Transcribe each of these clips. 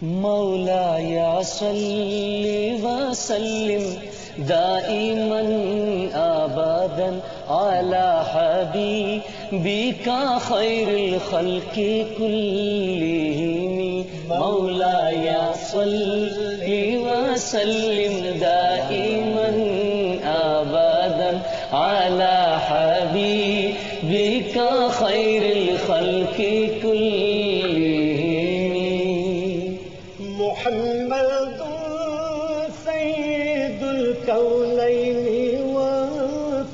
मौलाया सल्ली व सल्लिम दाइमन अबदन अला हबीबिका खैरुल खल्क़ि कुल्लिहिम। मौलाया सल्ली व सल्लिम दाइमन अबदन अला हबीबिका खैरुल खल्क़ि मुहम्मदुन सय्यिदुल कौनैनि व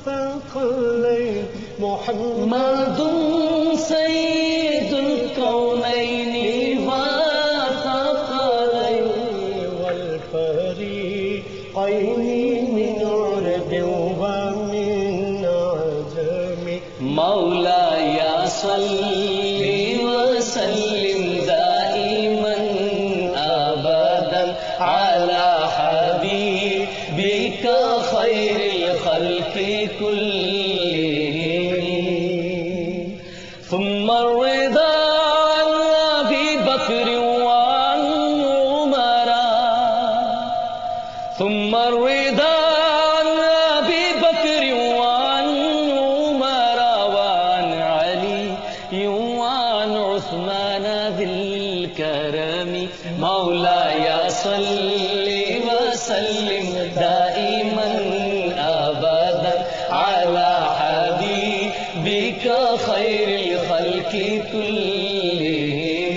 सक़लैन। मुहम्मदुन सय्यिदुल कौनैनि व सक़लैन वल फ़रीक़ैनि मिन उर्बिन व मिन अजम। मौलाया सल्ली व सल्लिम दाइमन अबदन अला हबीबिका खैरुल खल्क़ि कुल्लिहिम। सुम्मा रिदा अन अबी बकर व अन उमरा। सुम्मा रिदा अन अबी बकर व अन उमरा व अन अली व अन उस्मान ज़िल करमी। मौलाया सल्ली व सल्लिम दाइमन अबदन अला हबीबिका खैरुल खल्क़ि कुल्लिहिम।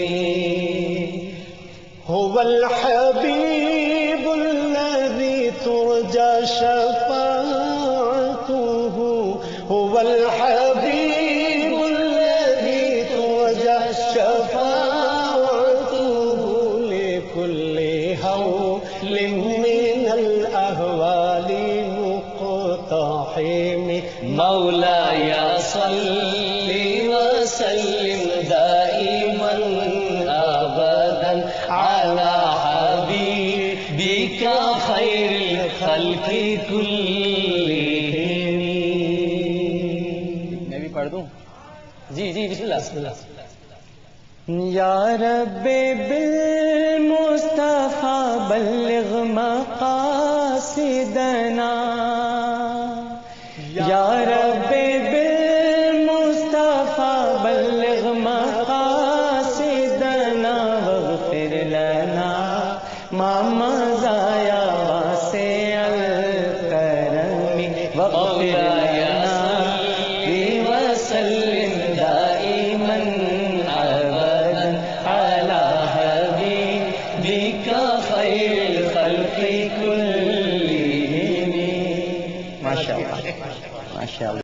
हुवल हबीबुल्लज़ी तुरजा शफ़ाअतुहु। हुवल हबीबुल्लज़ी तुरजा शफ़ाअतुहु लिकुल्लि हौलिन मिनल अहवालि मुक़्तहिम। मौलाया सल्ली व सल्लिम दाइमन अबदन अला हबीबिका खैरुल खल्क़ि कुल्लिहिम। मैं भी पढ़ दूं? जी बिस्मिल्लाह। या रब्बे बिल मुस्तफ़ा बल्लिग़ मक़ासिदना। या रब्बे बिल मुस्तफ़ा बल्लिग़ मक़ासिदना वग़फ़िर लना मा मज़ा या वासिअल करमी। वग़फ़िर लना व सल्लिम दाइमन अबदन अला हबीबिका खैरुल खल्क़ि कुल्लिहिम। माशाअल्लाह माशाअल्लाह।